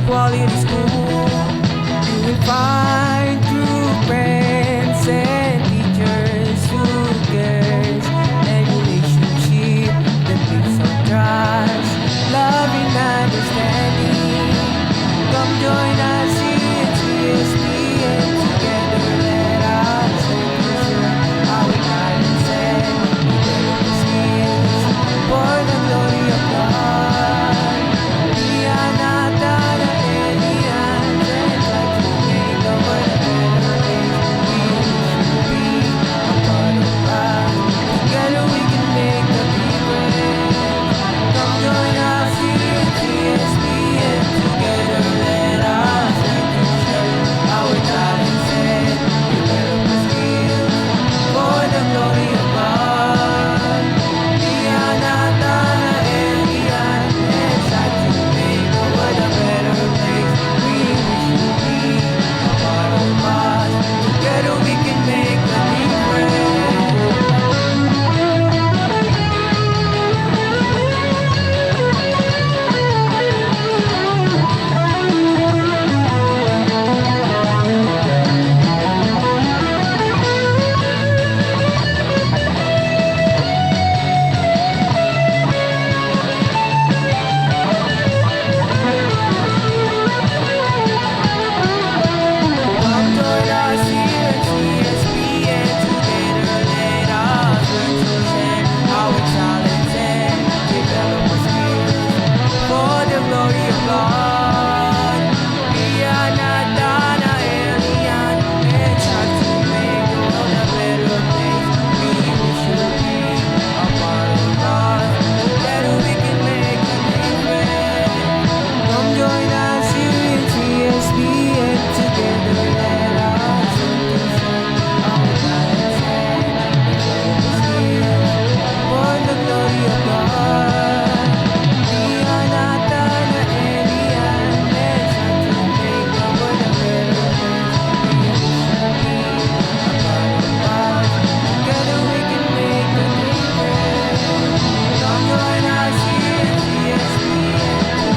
quality school. You will find true friends and teachers who cares, and relationship that builds on trust, love and understanding. Come join us here at CSB, and together let us share our talents and develop the skills for the glory of God. We are not an aliens, and try to make the world a better place. We should be a part of us. Together we can make the difference. Come join us here at CSB, and together let us share our talents and develop the skills for the glory of God. We are not an alien, and try to make the world a better place. We wish you be a part of us. Together we can make the difference. Come join us here at CSB, and together let us learn to share our talents and develop our skills for the glory of God. We are not an alien, and try to make the world a better place. We wish you be a part of us. Together we can make a difference. Come join us here at CSB, and together let us learn to share our talents and develop our skills for the glory of God. We are not an alien, and try to make the world a better place. We wish you be a part of us. Together we can make a difference. Come join us here at CSB,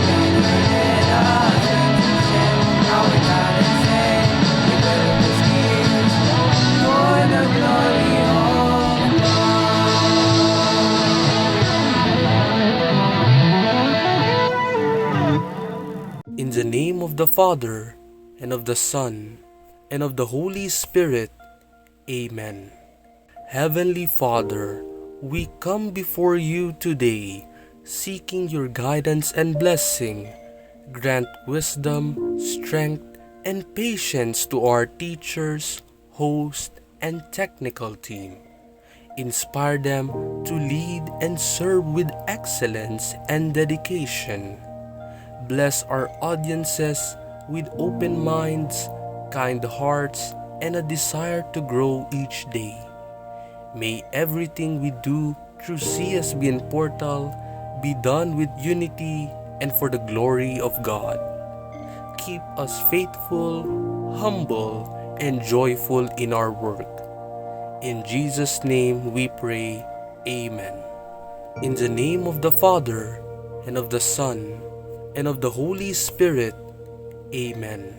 and together let us learn to share our talents and develop the skills for the glory of In the name of the Father, and of the Son, and of the Holy Spirit. Amen. Heavenly Father, we come before you today, seeking your guidance and blessing. Grant wisdom, strength, and patience to our teachers, host, and technical team. Inspire them to lead and serve with excellence and dedication. Bless our audiences with open minds, kind hearts, and a desire to grow each day. May everything we do through CSB and Portal be done with unity and for the glory of God. Keep us faithful, humble, and joyful in our work. In Jesus' name we pray. Amen. In the name of the Father, and of the Son, and of the Holy Spirit. Amen.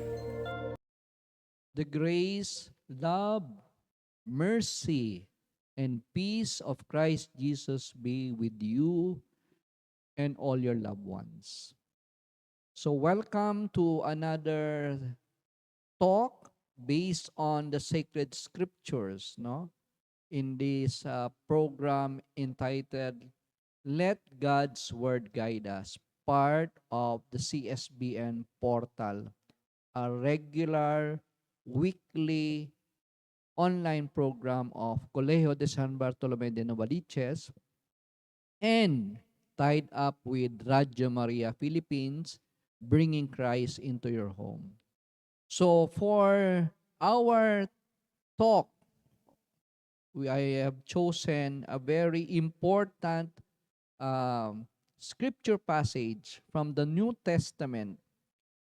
The grace, love, mercy, and peace of Christ Jesus be with you and all your loved ones. So, welcome to another talk based on the sacred scriptures, no? In this program entitled Let God's Word Guide Us, part of the CSBN portal, a regular weekly online program of Colegio de San Bartolome de Novaliches and tied up with Radyo Maria Philippines, bringing Christ into your home. So for our talk, I have chosen a very important scripture passage from the New Testament.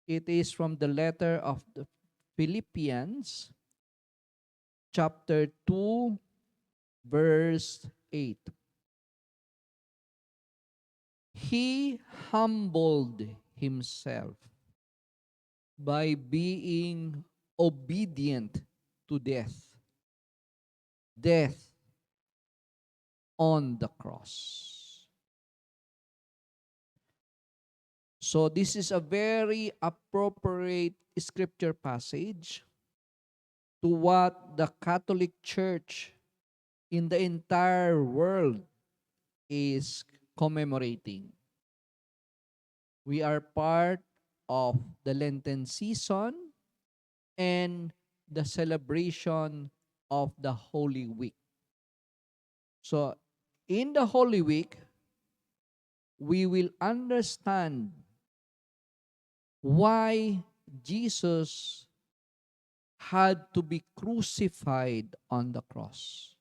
It is from the letter of the Philippians, chapter 2, verse 8. He humbled himself by being obedient to death. Death on the cross. So this is a very appropriate scripture passage to what the Catholic Church in the entire world is commemorating. We are part of the Lenten season and the celebration of the Holy Week. So, in the Holy Week, we will understand why Jesus had to be crucified on the cross.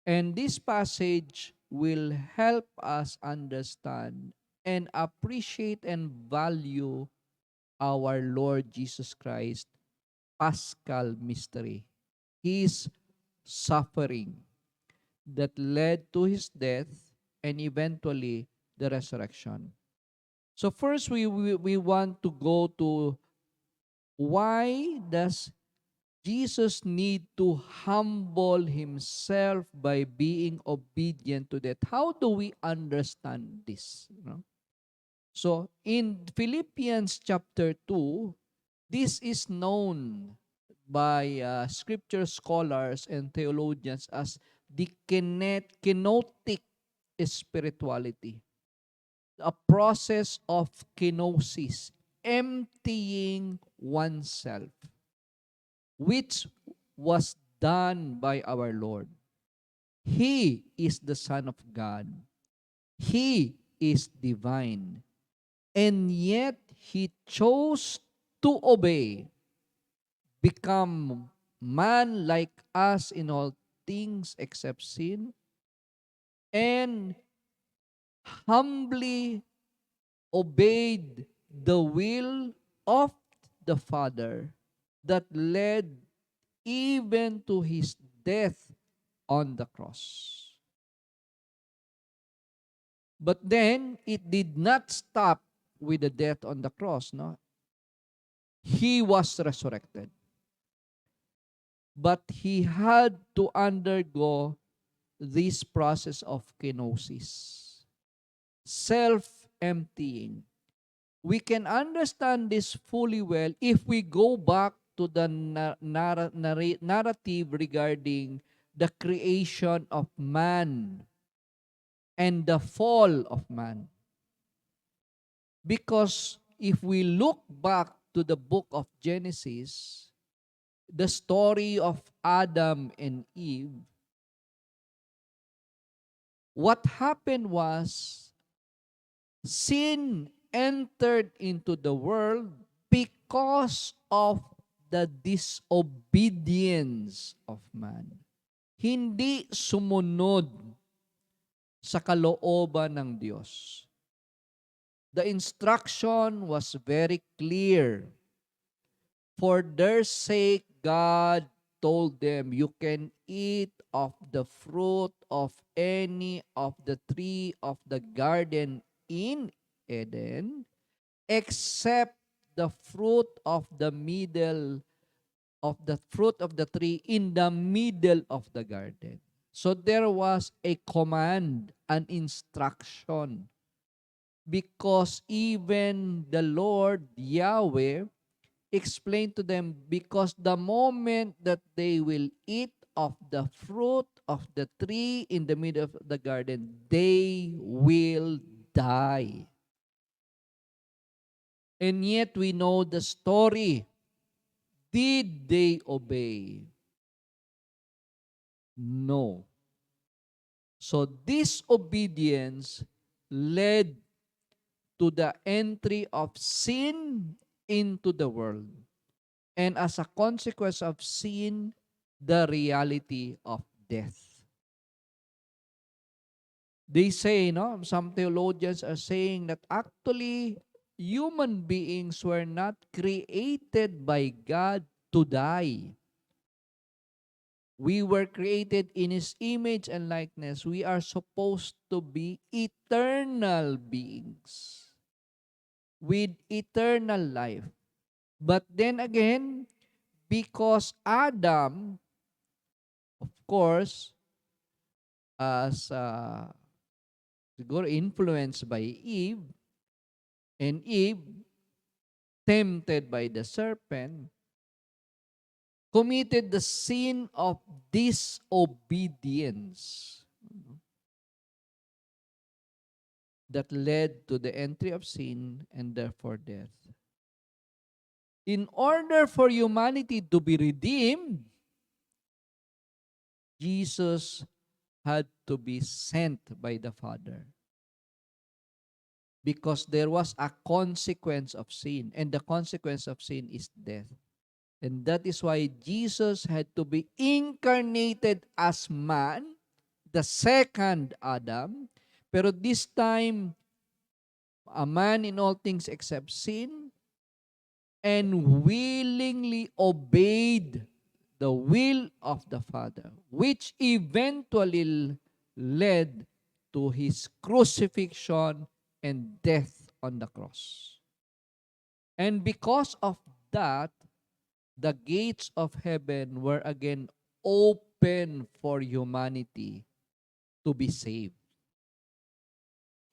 And this passage will help us understand and appreciate and value our Lord Jesus Christ Paschal mystery, His suffering that led to His death and eventually the resurrection. So first we want to go to why does Jesus need to humble himself by being obedient to death. How do we understand this? So in Philippians chapter 2, this is known by scripture scholars and theologians as the kenotic spirituality, a process of kenosis, emptying oneself, which was done by our Lord. He is the Son of God. He is divine. And yet, He chose to obey, become man like us in all things except sin, and humbly obeyed the will of the Father that led even to his death on the cross. But then it did not stop with the death on the cross, no? He was resurrected. But he had to undergo this process of kenosis, self-emptying. We can understand this fully well if we go back to the narrative regarding the creation of man and the fall of man. Because if we look back to the book of Genesis, the story of Adam and Eve, what happened was sin entered into the world because of the disobedience of man. Hindi sumunod sa kalooban ng Diyos. The instruction was very clear. For their sake, God told them, you can eat of the fruit of any of the tree of the garden in Eden, except the fruit of the tree in the middle of the garden. So there was a command, an instruction, because even the Lord Yahweh explained to them, because the moment that they will eat of the fruit of the tree in the middle of the garden, they will die. And yet we know the story. Did they obey? No. So disobedience led to the entry of sin into the world. And as a consequence of sin, the reality of death. They say, some theologians are saying that actually human beings were not created by God to die. We were created in His image and likeness. We are supposed to be eternal beings with eternal life. But then again, because Adam, of course, as siguro influenced by Eve, and Eve, tempted by the serpent, committed the sin of disobedience that led to the entry of sin and therefore death. In order for humanity to be redeemed, Jesus had to be sent by the Father. Because there was a consequence of sin, and the consequence of sin is death. And that is why Jesus had to be incarnated as man, the second Adam, pero this time, a man in all things except sin, and willingly obeyed the will of the Father, which eventually led to his crucifixion and death on the cross. And because of that, the gates of heaven were again open for humanity to be saved.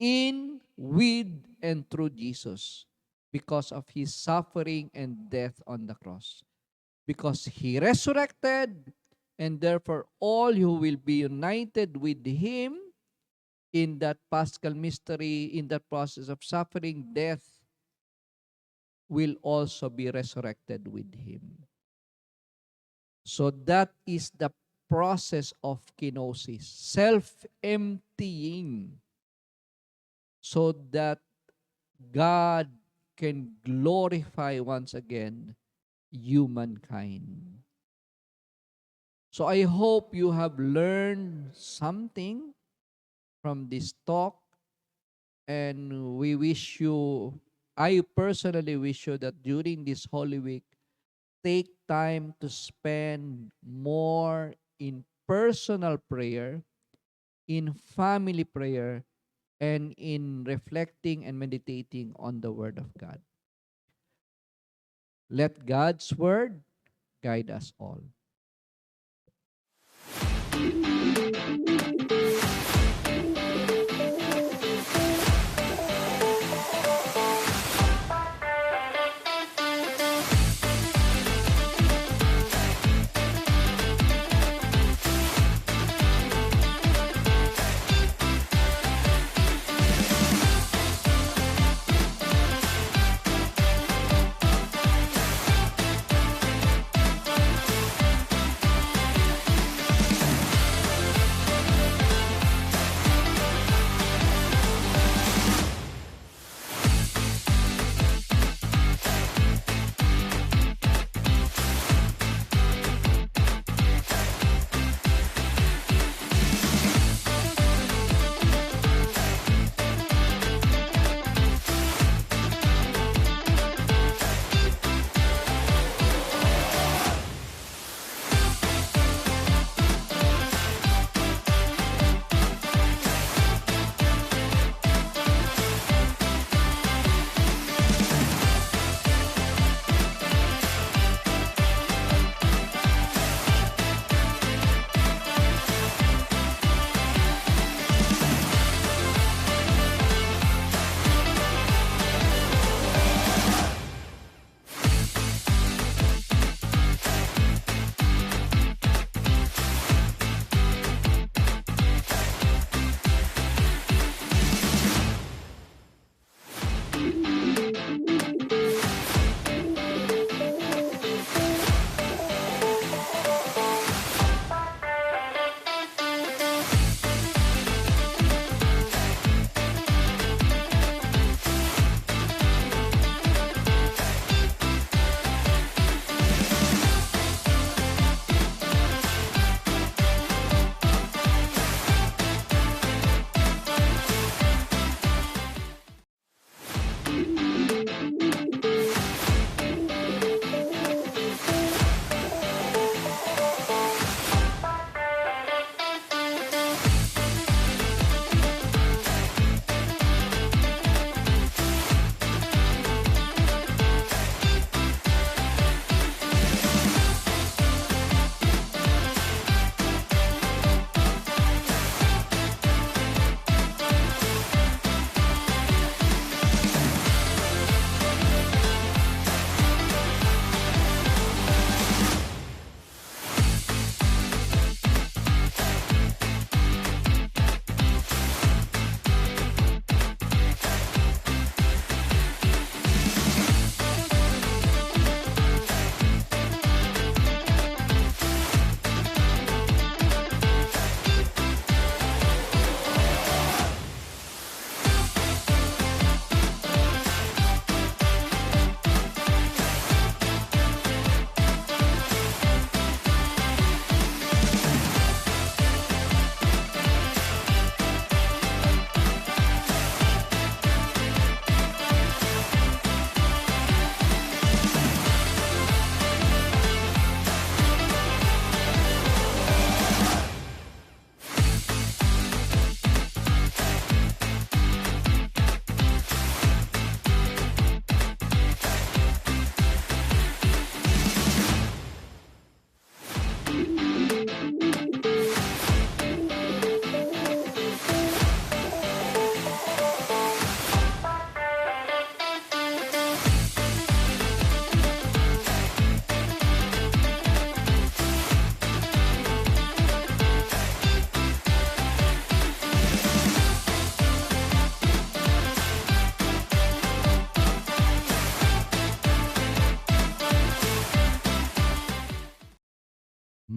In, with, and through Jesus, because of his suffering and death on the cross. Because he resurrected, and therefore all who will be united with him in that Paschal mystery, in that process of suffering, death, will also be resurrected with him. So that is the process of kenosis, self-emptying, so that God can glorify once again humankind. So I hope you have learned something from this talk, and we wish you, I personally wish you that during this Holy Week, take time to spend more in personal prayer, in family prayer, and in reflecting and meditating on the Word of God. Let God's Word guide us all.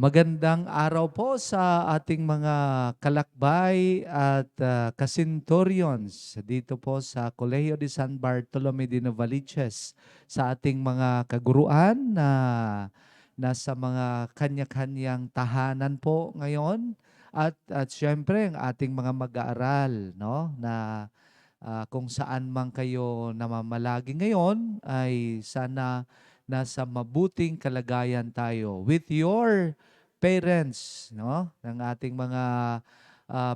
Magandang araw po sa ating mga kalakbay at kasintorions dito po sa Colegio de San Bartolome de Novaliches, sa ating mga kaguruan na nasa mga kanya-kanyang tahanan po ngayon, at syempre ang ating mga mag-aaral, no, na kung saan man kayo namamalagi ngayon ay sana nasa mabuting kalagayan tayo with your parents, no? Ng ating mga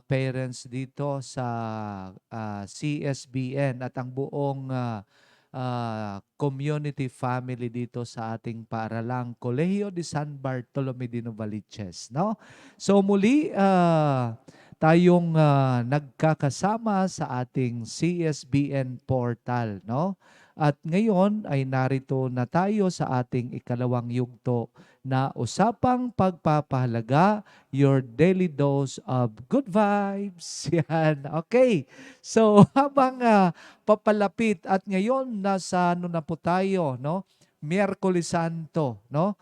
parents dito sa CSBN at ang buong community family dito sa ating paaralang Colegio de San Bartolome de Novaliches, no? So muli tayong nagkakasama sa ating CSBN portal, no? At ngayon ay narito na tayo sa ating ikalawang yugto na usapang pagpapahalaga, your daily dose of good vibes. Yan. Okay. So habang papalapit at ngayon nasa ano na po tayo, no? Miyerkules Santo, no?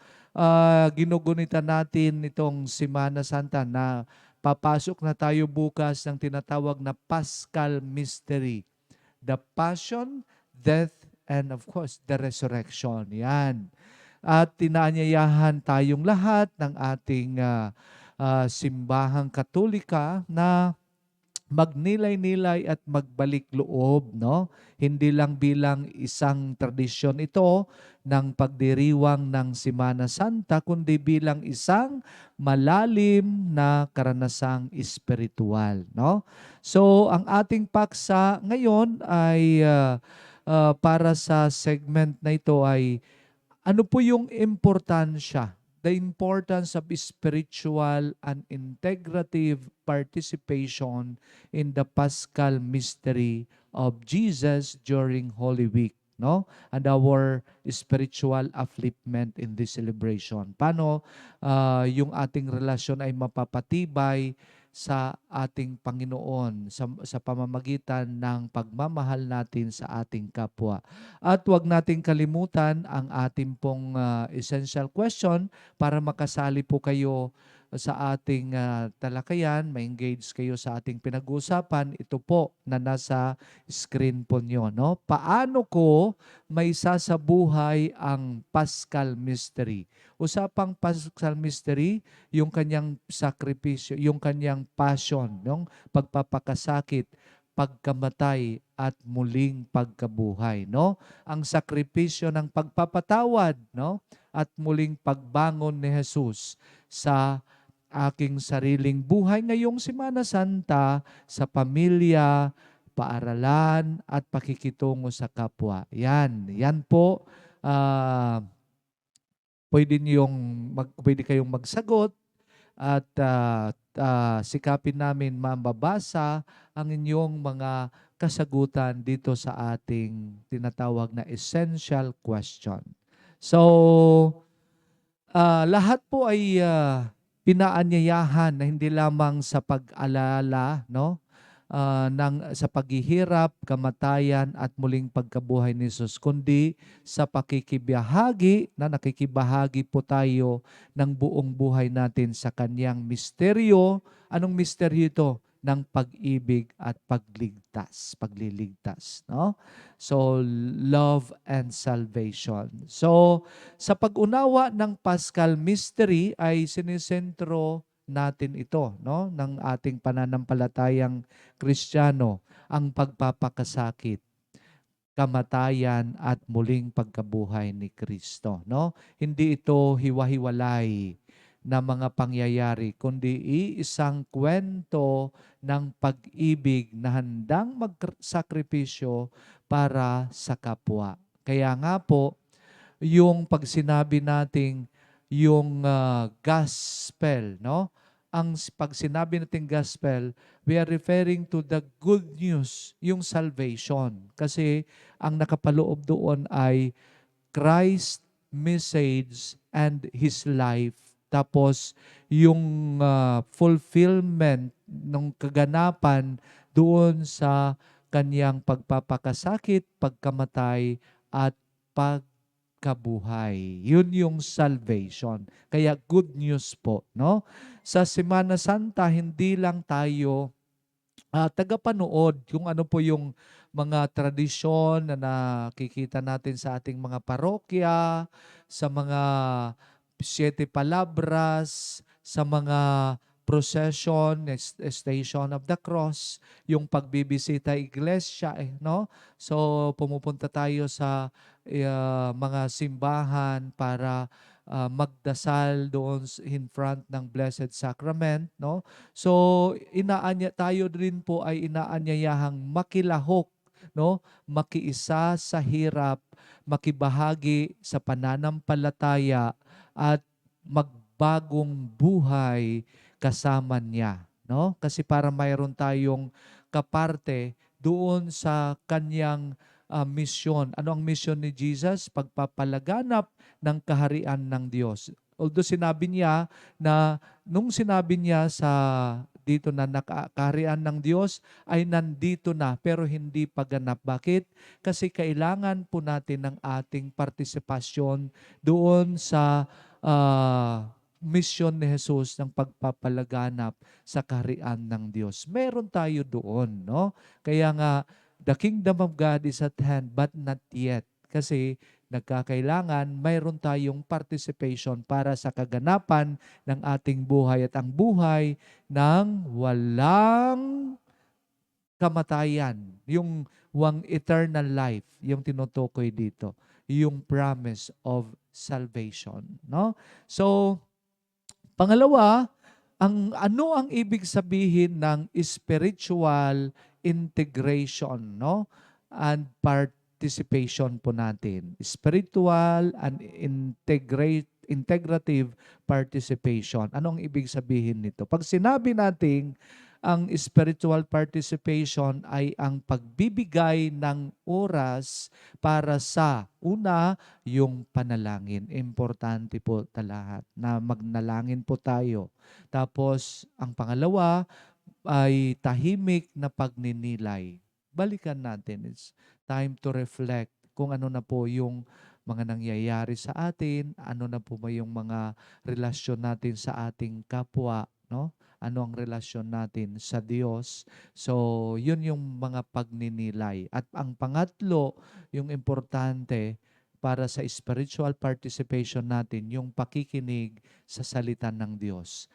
Ginugunita natin itong Semana Santa na papasok na tayo bukas ng tinatawag na Paschal Mystery. The Passion, Death, and of course, the Resurrection. Yan. At tinaanyayahan tayong lahat ng ating simbahang Katolika na magnilay-nilay at magbalik loob, no? Hindi lang bilang isang tradisyon ito ng pagdiriwang ng Semana Santa, kundi bilang isang malalim na karanasang espiritual, no? So, ang ating paksa ngayon ay para sa segment na ito ay ano po yung importansya, the importance of spiritual and integrative participation in the Paschal mystery of Jesus during Holy Week, no? And our spiritual upliftment in this celebration. Paano yung ating relasyon ay mapapatibay sa ating Panginoon sa pamamagitan ng pagmamahal natin sa ating kapwa. At huwag nating kalimutan ang ating pong essential question para makasali po kayo sa ating talakayan, ma-engage kayo sa ating pinag-uusapan. Ito po na nasa screen po nyo. No? Paano ko may sasabuhay ang Paschal Mystery? Usapang Paschal Mystery, yung kanyang sakripisyo, yung kanyang passion, yung pagpapakasakit, pagkamatay at muling pagkabuhay, no? Ang sakripisyo ng pagpapatawad, no? At muling pagbangon ni Jesus sa aking sariling buhay ngayong Semana Santa, sa pamilya, paaralan at pakikitungo sa kapwa. Yan po. Pwede kayong magsagot at sikapin namin mababasa ang inyong mga kasagutan dito sa ating tinatawag na essential question. So, lahat po ay pinaanyayahan na hindi lamang sa pag-alala, no? Sa paghihirap, kamatayan at muling pagkabuhay ni Jesus, kundi sa pakikibahagi na nakikibahagi po tayo ng buong buhay natin sa kanyang misteryo. Anong misteryo ito? Ng pag-ibig at pagliligtas, no? So, love and salvation. So, sa pag-unawa ng Paschal Mystery ay sinisentro natin ito, no, ng ating pananampalatayang Kristiyano, ang pagpapakasakit, kamatayan at muling pagkabuhay ni Kristo, no? Hindi ito hiwa-hiwalay na mga pangyayari, kundi iisang kwento ng pag-ibig na handang magsakripisyo para sa kapwa. Kaya nga po, yung pag sinabi nating yung gospel, no? Ang pag sinabi nating gospel, we are referring to the good news, yung salvation. Kasi ang nakapaloob doon ay Christ message and His life. Tapos yung fulfillment ng kaganapan doon sa kanyang pagpapakasakit, pagkamatay at pagkabuhay. Yun yung salvation. Kaya good news po, no? Sa Semana Santa, hindi lang tayo tagapanood kung ano po yung mga tradisyon na nakikita natin sa ating mga parokya, sa mga Siete Palabras, sa mga procession, Station of the Cross, yung pagbibisita iglesia, no? So, pumupunta tayo sa mga simbahan para magdasal doon in front ng Blessed Sacrament, no? So, tayo rin po ay inaanyayahang makilahok, no? Makiisa sa hirap, makibahagi sa pananampalataya at magbagong buhay kasama niya, no? Kasi para mayroon tayong kaparte doon sa kanyang misyon. Ano ang misyon ni Jesus? Pagpapalaganap ng kaharian ng Diyos. Although sinabi niya na nung sinabi niya sa dito na kaharian ng Diyos ay nandito na pero hindi pa ganap. Bakit? Kasi kailangan po natin ng ating partisipasyon doon sa misyon ni Jesus ng pagpapalaganap sa kaharian ng Diyos. Meron tayo doon, no? Kaya nga, the kingdom of God is at hand but not yet. Kasi nagkakailangan mayroon tayong participation para sa kaganapan ng ating buhay at ang buhay ng walang kamatayan, yung eternal life, yung tinutukoy dito, yung promise of salvation, no? So, pangalawa, ano ang ibig sabihin ng spiritual integration, no? And participation po natin. Spiritual and integrative participation. Ano ang ibig sabihin nito? Pag sinabi nating ang spiritual participation ay ang pagbibigay ng oras para sa una, yung panalangin. Importante po lahat na magnalangin po tayo. Tapos, ang pangalawa ay tahimik na pagninilay. Balikan natin. It's time to reflect kung ano na po yung mga nangyayari sa atin, ano na po ba yung mga relasyon natin sa ating kapwa, no? Ano ang relasyon natin sa Diyos. So, yun yung mga pagninilay. At ang pangatlo, yung importante para sa spiritual participation natin, yung pakikinig sa salita ng Diyos.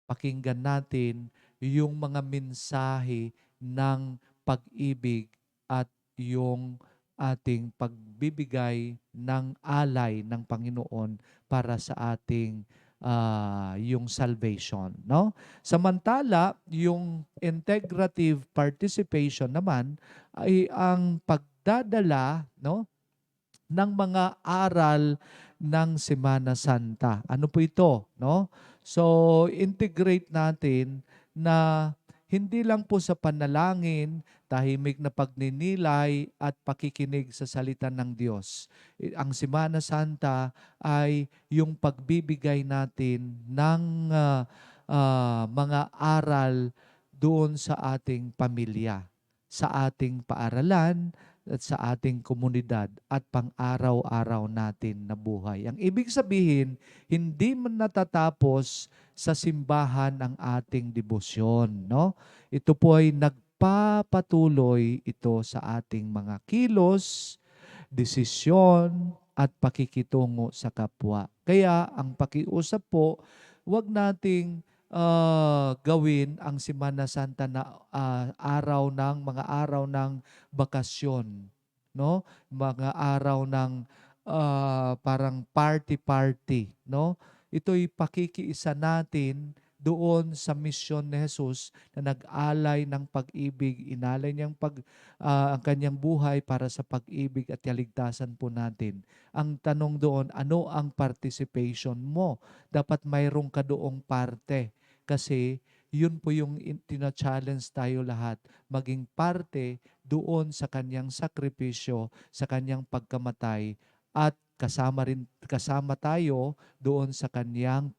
Pakinggan natin yung mga mensahe ng pag-ibig at yung ating pagbibigay ng alay ng Panginoon para sa ating yung salvation, no? Samantala, yung integrative participation naman ay ang pagdadala, no, ng mga aral ng Semana Santa. Ano po ito, no? So, integrate natin na hindi lang po sa panalangin, tahimik na pagninilay at pakikinig sa salita ng Diyos. Ang Semana Santa ay yung pagbibigay natin ng mga aral doon sa ating pamilya, sa ating paaralan, at sa ating komunidad at pang-araw-araw natin na buhay. Ang ibig sabihin, hindi man natatapos sa simbahan ang ating debosyon, no? Ito po ay nagpapatuloy ito sa ating mga kilos, desisyon, at pakikitungo sa kapwa. Kaya ang pakiusap po, wag nating gawin ang Semana Santa na mga araw ng bakasyon, no? Mga araw ng parang party-party, no? Ito'y pakikiisa natin doon sa misyon ni Jesus na nag-alay ng pag-ibig, inalay niyang ang kanyang buhay para sa pag-ibig at kaligtasan po natin. Ang tanong doon, ano ang participation mo? Dapat mayroong ka doong parte. Kasi yun po yung tina-challenge tayo lahat, maging parte doon sa kanyang sakripisyo, sa kanyang pagkamatay, at kasama tayo doon sa kanyang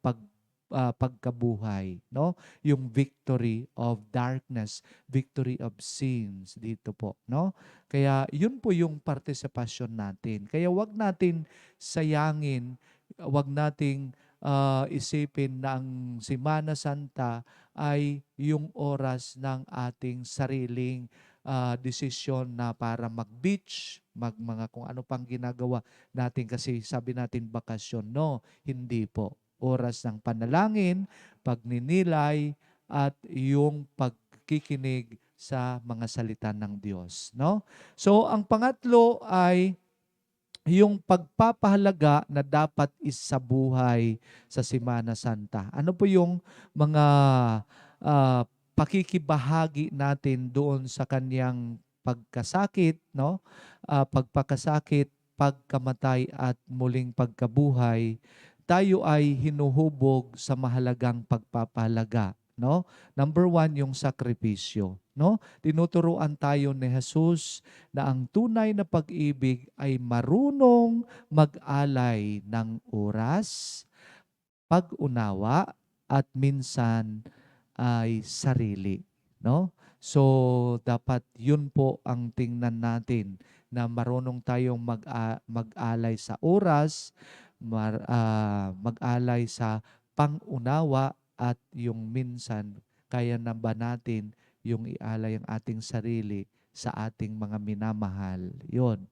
pagkabuhay, no? Yung victory of darkness, victory of sins dito po, no? Kaya yun po yung partisipasyon natin. Kaya wag natin sayangin, wag nating isipin na ang Semana Santa ay yung oras ng ating sariling desisyon na para mag-beach, mga kung ano pang ginagawa natin kasi sabi natin bakasyon. No, hindi po. Oras ng panalangin, pagninilay, at yung pagkikinig sa mga salita ng Diyos. No? So, ang pangatlo ay yung pagpapahalaga na dapat isabuhay sa Semana Santa. Ano po yung mga ah, pakikibahagi natin doon sa kanyang pagkasakit, no? Pagpakasakit, pagkamatay at muling pagkabuhay, tayo ay hinuhubog sa mahalagang pagpapahalaga, no? Number one, yung sakripisyo, no? Tinuturuan tayo ni Jesus na ang tunay na pag-ibig ay marunong mag-alay ng oras, pag-unawa, at minsan ay sarili, no? So, dapat yun po ang tingnan natin na marunong tayong mag-alay sa oras, mag-alay sa pang-unawa, at yung minsan, kaya na ba natin yung ialay ang ating sarili sa ating mga minamahal. Yun.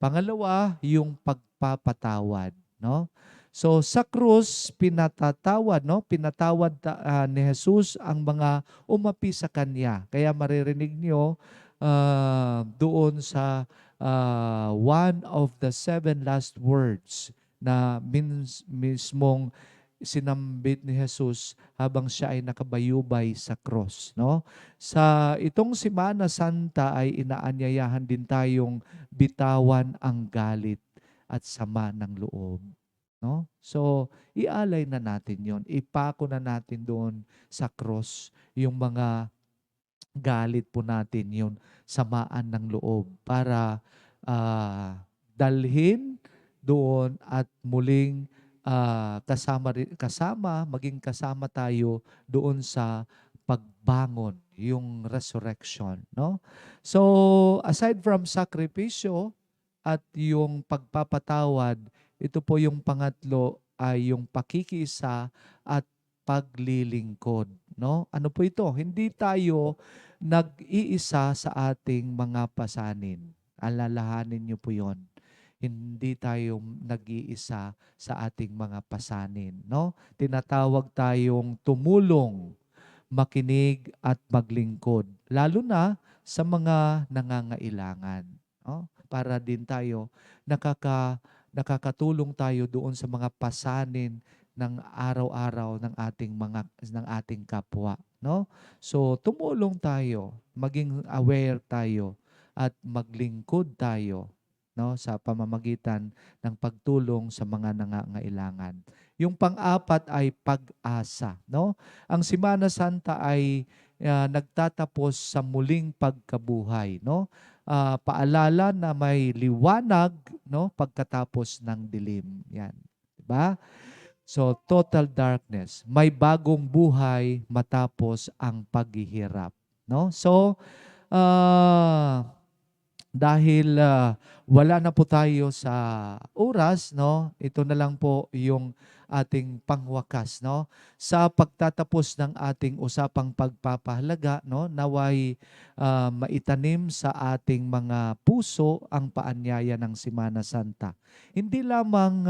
Pangalawa, yung pagpapatawad, no? So sa krus pinatatawad, no? Pinatawad ni Jesus ang mga umapi sa kanya. Kaya maririnig niyo doon sa one of the 7 last words na mismong sinambit ni Jesus habang siya ay nakabayubay sa cross, no? Sa itong Semana Santa ay inaanyayahan din tayong bitawan ang galit at sama ng loob, no? So, ialay na natin 'yon. Ipako na natin doon sa cross yung mga galit po natin, yung samaan ng loob para dalhin doon at muling maging kasama tayo doon sa pagbangon, yung resurrection, no? So, aside from sakripisyo at yung pagpapatawad, ito po yung pangatlo ay yung pakikiisa at paglilingkod, no? Ano po ito? Hindi tayo nag-iisa sa ating mga pasanin. Alalahanin niyo po 'yon. Hindi tayo nag-iisa sa ating mga pasanin, no? Tinatawag tayong tumulong, makinig at maglingkod, lalo na sa mga nangangailangan, no? Para din tayo nakakatulong tayo doon sa mga pasanin ng araw-araw ng ating kapwa, no? So tumulong tayo, maging aware tayo at maglingkod tayo, no, sa pamamagitan ng pagtulong sa mga nangangailangan. Yung pang-apat ay pag-asa, no? Ang Semana Santa ay nagtatapos sa muling pagkabuhay, no? Paalala na may liwanag, no, pagkatapos ng dilim. Yan, 'di ba? So total darkness, may bagong buhay matapos ang paghihirap, no? So dahil wala na po tayo sa oras, no? Ito na lang po yung ating pangwakas, no? Sa pagtatapos ng ating usapang pagpapahalaga, no? Naway maitanim sa ating mga puso ang paanyaya ng Semana Santa. Hindi lamang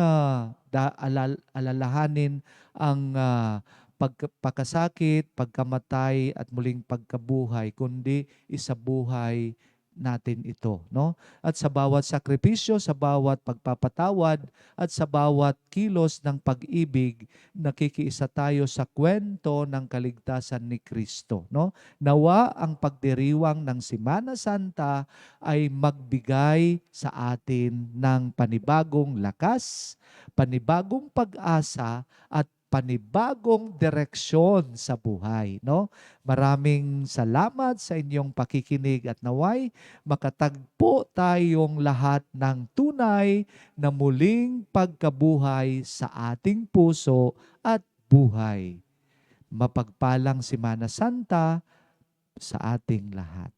alalahanin ang pagkasakit, pagkamatay at muling pagkabuhay, kundi isabuhay natin ito, no? At sa bawat sakripisyo, sa bawat pagpapatawad, at sa bawat kilos ng pag-ibig, nakikiisa tayo sa kwento ng kaligtasan ni Kristo, no? Nawa ang pagdiriwang ng Semana Santa ay magbigay sa atin ng panibagong lakas, panibagong pag-asa, at panibagong direksyon sa buhay, no? Maraming salamat sa inyong pakikinig at naway makatagpo tayong lahat ng tunay na muling pagkabuhay sa ating puso at buhay. Mapagpalang Semana Santa sa ating lahat.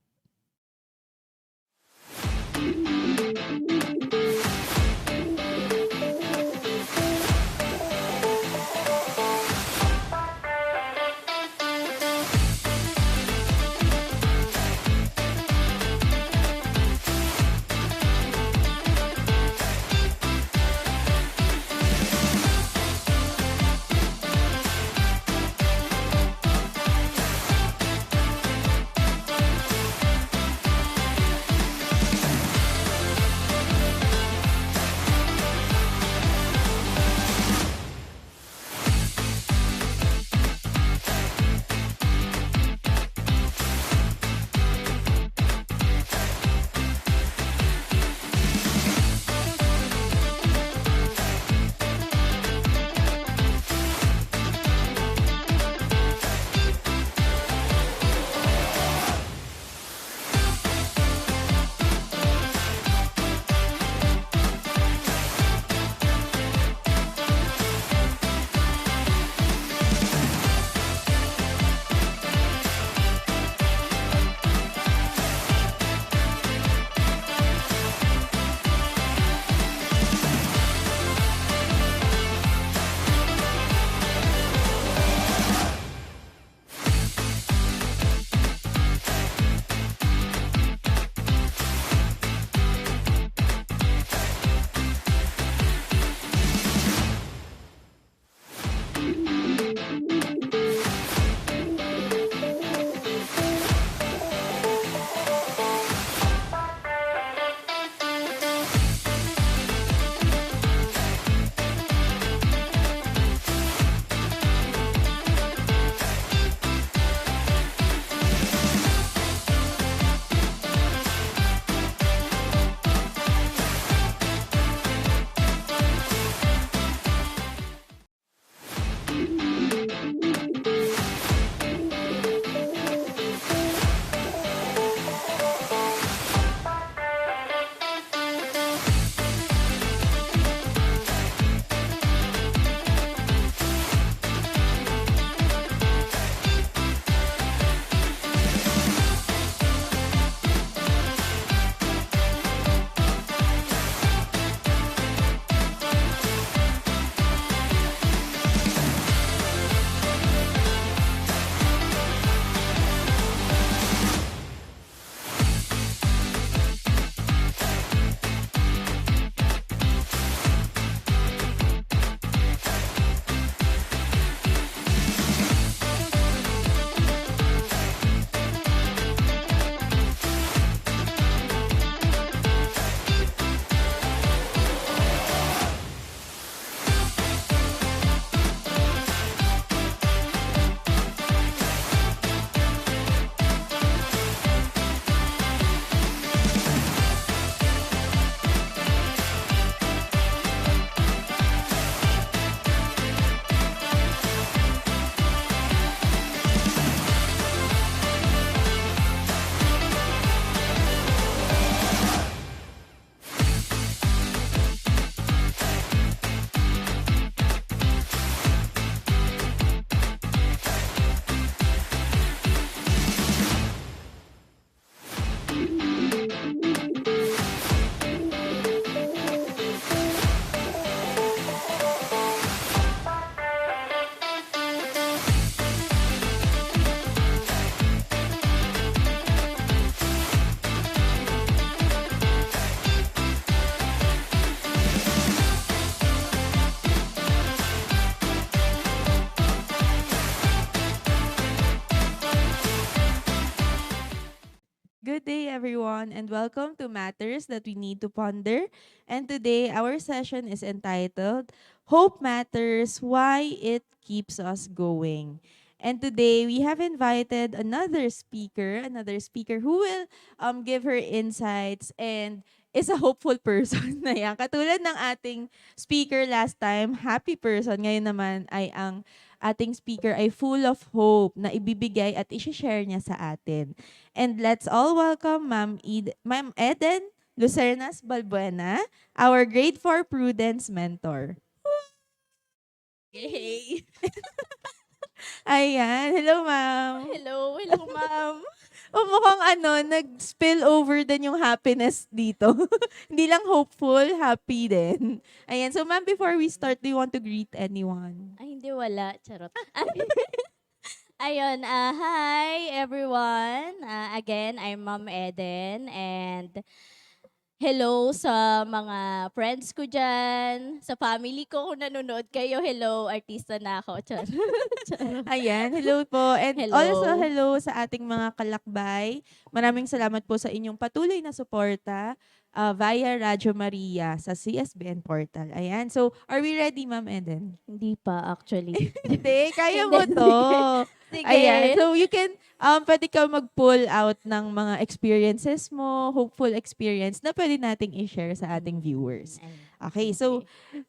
Good day, everyone, and welcome to Matters That We Need to Ponder. And today, our session is entitled Hope Matters Why It Keeps Us Going. And today, we have invited another speaker who will give her insights and is a hopeful person na yan. Katulad ng ating speaker last time, happy person. Ngayon naman ay ang ating speaker ay full of hope na ibibigay at isi-share niya sa atin. And let's all welcome Ma'am Eden Lucernas Balbuena, our grade 4 Prudence mentor. Yay! Ayan. Hello, ma'am. Hello, ma'am. Mukhang nag-spill over din yung happiness dito. Hindi lang hopeful, happy din. Ayan. So, ma'am, before we start, do you want to greet anyone? Ay, hindi wala. Charot. Ayun, hi everyone. Again, I'm Ma'am Eden and hello sa mga friends ko dyan, sa family ko kung nanonood kayo. Hello, artista na ako. Charot. Charot. Ayan, hello po. And also Hello. hello sa ating mga kalakbay. Maraming salamat po sa inyong patuloy na suporta via Radyo Maria sa CSBN Portal. Ayan. So, are we ready, Ma'am Eden? Hindi pa actually. Hindi, kaya Hindi, mo to. Sige. Ayan. So, you can, pwede ka mag-pull out ng mga experiences mo, hopeful experience na pwede nating i-share sa ating viewers. Okay, so,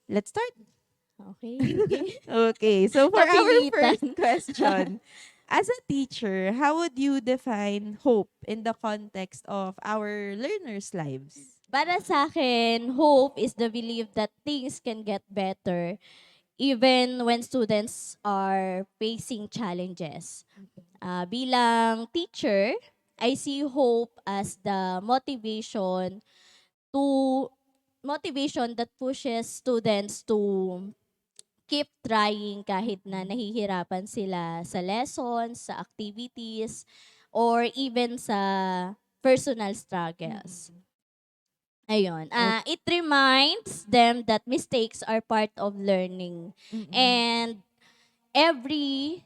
let's start. Okay. Sige. Okay, so for our Napilitan. first question, as a teacher, how would you define hope in the context of our learners' lives? Para sa akin, hope is the belief that things can get better even when students are facing challenges. Bilang teacher, I see hope as the to motivation that pushes students to keep trying kahit na nahihirapan sila sa lessons, sa activities, or even sa personal struggles. Ayun. It reminds them that mistakes are part of learning. And every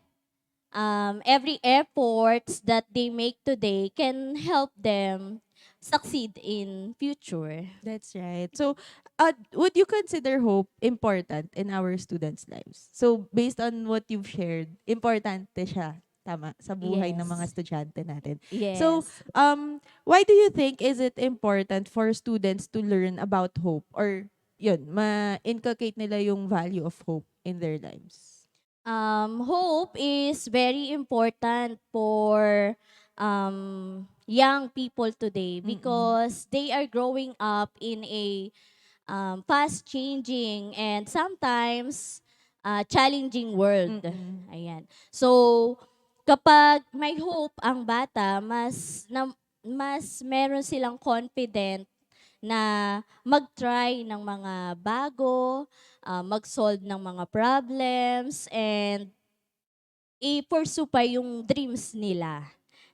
every efforts that they make today can help them succeed in future. That's right. So, would you consider hope important in our students' lives? So, based on what you've shared, importante siya, tama, sa buhay ng mga Yes. estudyante natin. Yes. So, why do you think is it important for students to learn about hope? Or, yun, ma-inculcate nila yung value of hope in their lives? Hope is very important for young people today because they are growing up in a fast changing and sometimes challenging world. Ayan. So kapag may hope ang bata, mas meron silang confident na mag-try ng mga bago, mag-solve ng mga problems, and i-pursue pa yung dreams nila.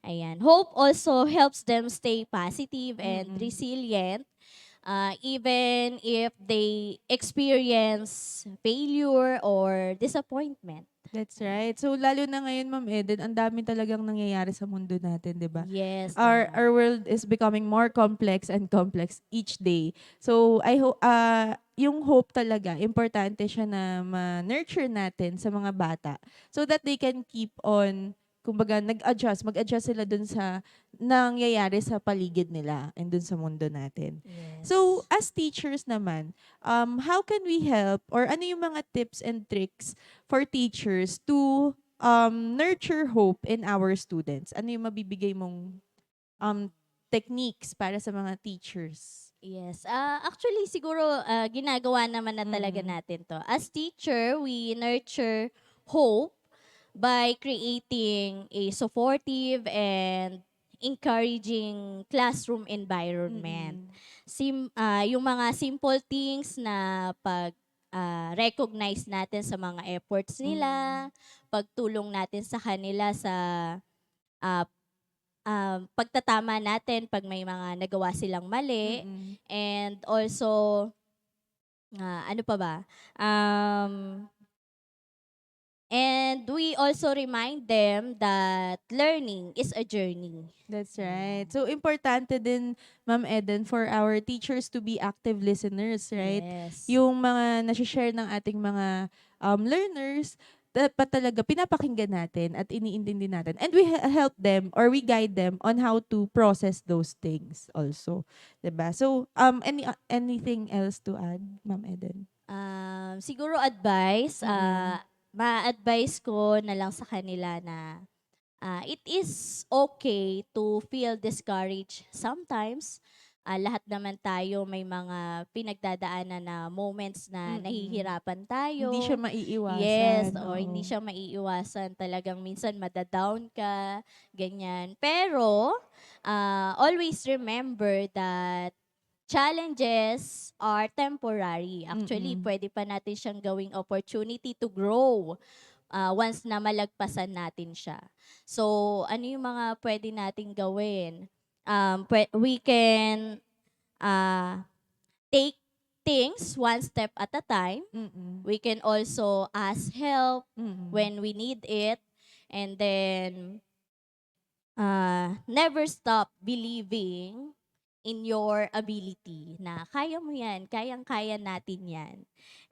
Ayan. Hope also helps them stay positive and resilient even if they experience failure or disappointment. That's right. So, lalo na ngayon, Ma'am Eden, ang dami talagang nangyayari sa mundo natin, di ba? Yes. Our world is becoming more complex and complex each day. So I hope yung hope talaga importante siya na ma-nurture natin sa mga bata so that they can keep on kumbaga mag-adjust sila dun sa nangyayari sa paligid nila and dun sa mundo natin. Yes. So as teachers naman, how can we help or ano yung mga tips and tricks for teachers to nurture hope in our students? Ano yung mabibigay mong techniques para sa mga teachers? Yes. Actually, siguro ginagawa naman na talaga natin to. As teacher, we nurture hope by creating a supportive and encouraging classroom environment. Yung mga simple things na pag recognize natin sa mga efforts nila, pagtulong natin sa kanila sa pagtatama natin pag may mga nagawa silang mali, and also ano pa ba? And we also remind them that learning is a journey. That's right. So, importante din, Ma'am Eden, for our teachers to be active listeners, right? Yes. Yung mga nasi-share ng ating mga learners, dapat talaga pinapakinggan natin at iniintindi natin. And we help them or we guide them on how to process those things also. Diba? So, anything else to add, Ma'am Eden? Siguro advice, ma-advise ko na lang sa kanila na it is okay to feel discouraged sometimes, lahat naman tayo may mga pinagdadaanan na moments na nahihirapan tayo. Hindi siya maiiwasan. Yes, or oo. hindi siya maiiwasan. Talagang minsan madadown ka, ganyan. Pero, always remember that challenges are temporary. Actually, Mm-mm. pwede pa natin siyang gawing opportunity to grow once na malagpasan natin siya. So, ano yung mga pwede nating gawin? We can uh, take things one step at a time. Mm-mm. We can also ask help Mm-mm. when we need it. And then, never stop believing in your ability na kaya mo yan, kayang-kaya natin yan.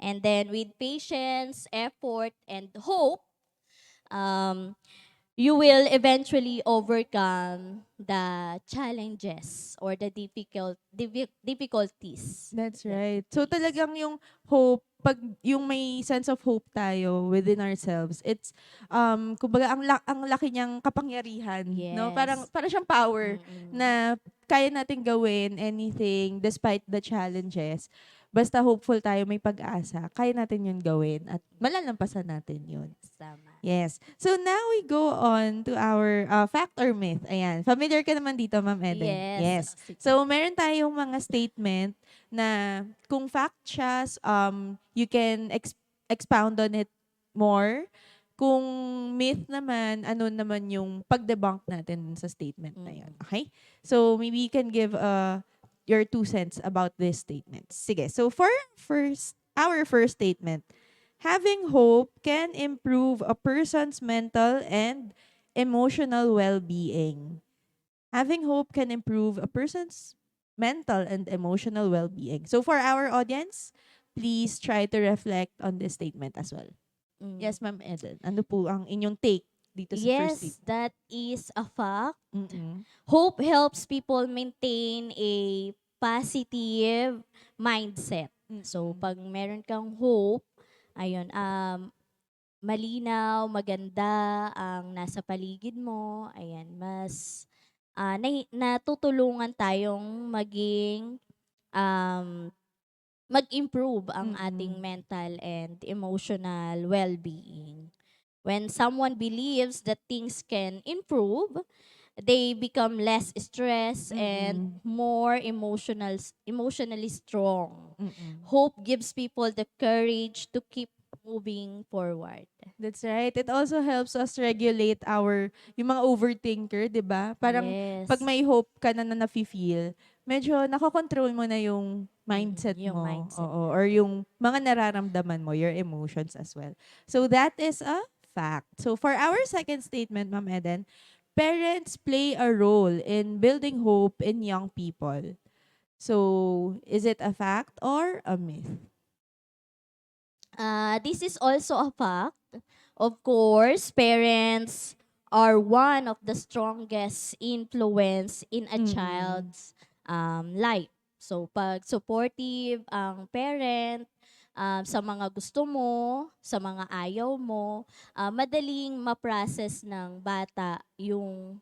And then with patience, effort, and hope, um, you will eventually overcome the challenges or the difficulties. That's right. So talagang yung hope, pag yung may sense of hope tayo within ourselves, it's kumbaga ang laki niyang kapangyarihan, no? Yes. Para siyang power Mm-mm. na kaya nating gawin anything despite the challenges. Basta hopeful tayo, may pag-asa, kaya natin yun gawin at malalampasan natin yun. Tama. Yes. So now we go on to our fact or myth. Ayan. Familiar ka naman dito, Ma'am Eden. Yes. Sige. So meron tayong mga statement na kung fact siya, you can expound on it more. Kung myth naman, ano naman yung pag-debunk natin sa statement na yun. Okay? So maybe you can give your 2 cents about this statement. Sige. So for our first statement, having hope can improve a person's mental and emotional well-being. Having hope can improve a person's mental and emotional well-being. So for our audience, please try to reflect on this statement as well. Mm. Yes, Ma'am Eden. Ano po ang inyong take dito sa first Yes, statement? that is a fact. Mm-mm. Hope helps people maintain a positive mindset. So, Mm-mm. pag meron kang hope, ayun, malinaw, maganda ang nasa paligid mo, ayan, mas natutulungan tayong maging mag-improve ang ating Mm-mm. mental and emotional well-being. When someone believes that things can improve, they become less stressed and Mm-mm. more emotionally strong. Mm-mm. Hope gives people the courage to keep moving forward. That's right. It also helps us regulate yung mga overthinker, di ba? Parang Yes. pag may hope ka na nafe-feel, medyo nakokontrol mo na yung mindset yung mo. mindset Oo, or yung mga nararamdaman mo, your emotions as well. So that is a fact. So for our second statement, Ma'am Eden, parents play a role in building hope in young people. So is it a fact or a myth? This is also a fact. Of course, parents are one of the strongest influence in a Mm-mm. child's life. So, pag supportive ang parent sa mga gusto mo, sa mga ayaw mo, madaling ma-process ng bata yung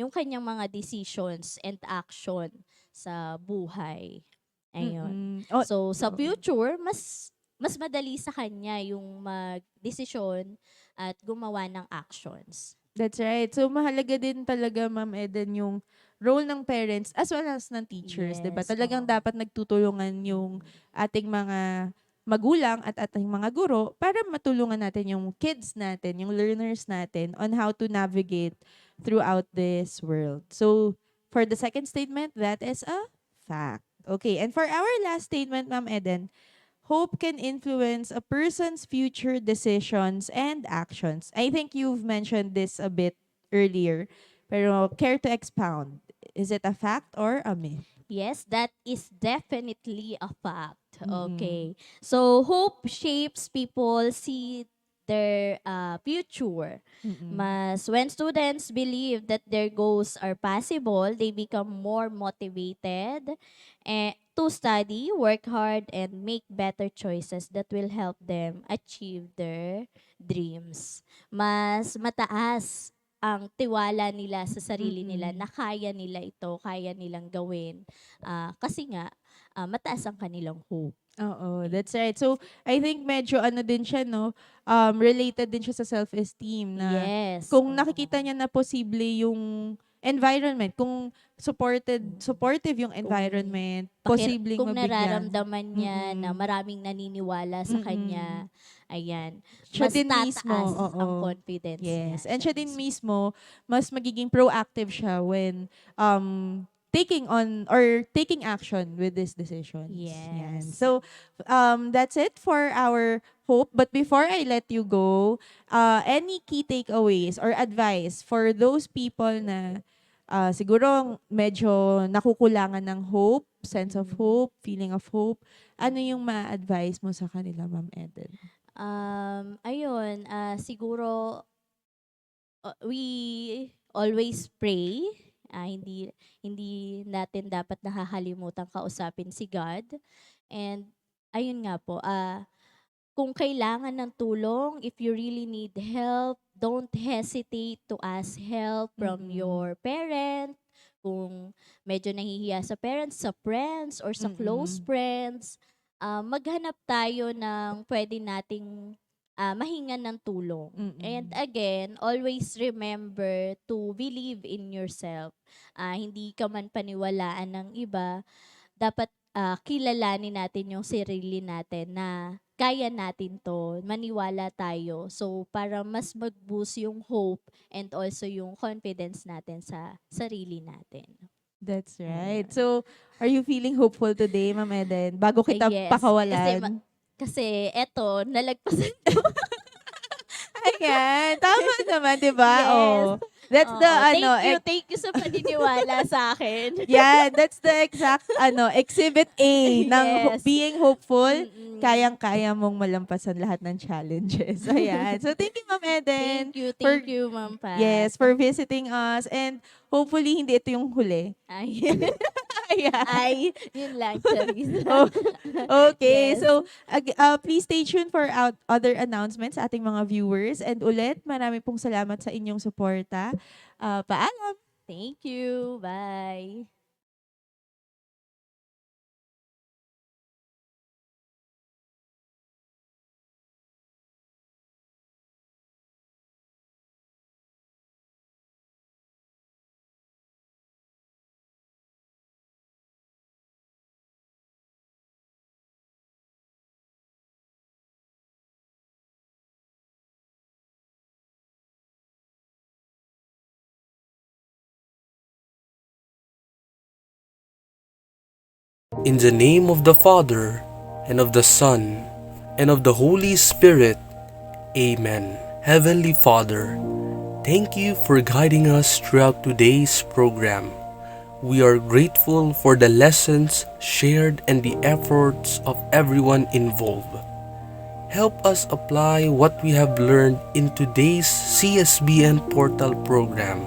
kanyang mga decisions and action sa buhay. Ayun. Mm-mm. Oh, So, sa oo. future, mas madali sa kanya yung mag-desisyon at gumawa ng actions. That's right. So mahalaga din talaga, Ma'am Eden, yung role ng parents as well as ng teachers, 'di ba? Yes, Talagang oo. dapat nagtutulungan yung ating mga magulang at ating mga guro para matulungan natin yung kids natin, yung learners natin on how to navigate throughout this world. So for the second statement, that is a fact. Okay, and for our last statement, Ma'am Eden, hope can influence a person's future decisions and actions. I think you've mentioned this a bit earlier, pero care to expound? Is it a fact or a myth? Yes, that is definitely a fact. Mm-mm. Okay. So, hope shapes people see their future. Mm-mm. When students believe that their goals are possible, they become more motivated to study, work hard, and make better choices that will help them achieve their dreams. Mas mataas ang tiwala nila sa sarili nila Mm-mm. na kaya nila ito, kaya nilang gawin. Kasi nga, mataas ang kanilang hope. Oo, that's right. So, I think medyo ano din siya, no? Related din siya sa self-esteem na Yes. kung oo. nakikita niya na posible yung environment, kung supportive yung environment, posibleng Kung mabigyan. nararamdaman niya na Mm-mm. maraming naniniwala sa Mm-mm. kanya, ayan, Siya mas din mismo, tataas ang oo. confidence Yes. niya. And siya din mismo, mas magiging proactive siya when taking action with these decisions. Yan. Yes. So, that's it for our hope. But before I let you go, any key takeaways or advice for those people na siguro medyo nakukulangan ng hope, sense of hope, feeling of hope, ano yung ma-advise mo sa kanila, Ma'am Eden? Ayun, siguro we always pray. Hindi natin dapat nakakalimutan kausapin si God. And ayun nga po, kung kailangan ng tulong, if you really need help, don't hesitate to ask help from Mm-mm. your parent. Kung medyo nahihiya sa parents, sa friends, or sa close Mm-mm. friends, maghanap tayo ng pwede nating mahingan ng tulong. Mm-mm. And again, always remember to believe in yourself. Hindi ka man paniwalaan ng iba, dapat kilalanin natin yung sarili natin na kaya natin to, maniwala tayo. So, para mas mag-boost yung hope and also yung confidence natin sa sarili natin. That's right. Ayan. So, are you feeling hopeful today, Ma'am Eden? Bago kita Yes. pakawalan. Kasi eto, nalagpasan. Ayan. Tama naman, di ba? Yes. Oh. That's the, Thank you sa paniniwala sa akin. yeah, that's the exact, exhibit A ng Yes. being hopeful. Mm-mm. Kayang-kaya mong malampasan lahat ng challenges. Ayan. So, thank you, Ma'am Eden. Thank you, Ma'am Pat. Yes, for visiting us. And hopefully, hindi ito yung huli. Ay, Ayan. yun lang, Charisse. Oh, okay. Yes. So, please stay tuned for other announcements sa ating mga viewers. And ulit, marami pong salamat sa inyong suporta. Paalam! Thank you. Bye. In the name of the Father, and of the Son, and of the Holy Spirit. Amen. Heavenly Father, thank you for guiding us throughout today's program. We are grateful for the lessons shared and the efforts of everyone involved. Help us apply what we have learned in today's CSBN Portal program.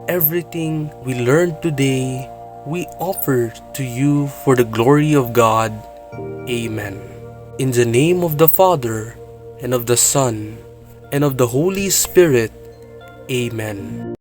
Everything we learned today, we offer to you for the glory of God. Amen. In the name of the Father, and of the Son, and of the Holy Spirit. Amen.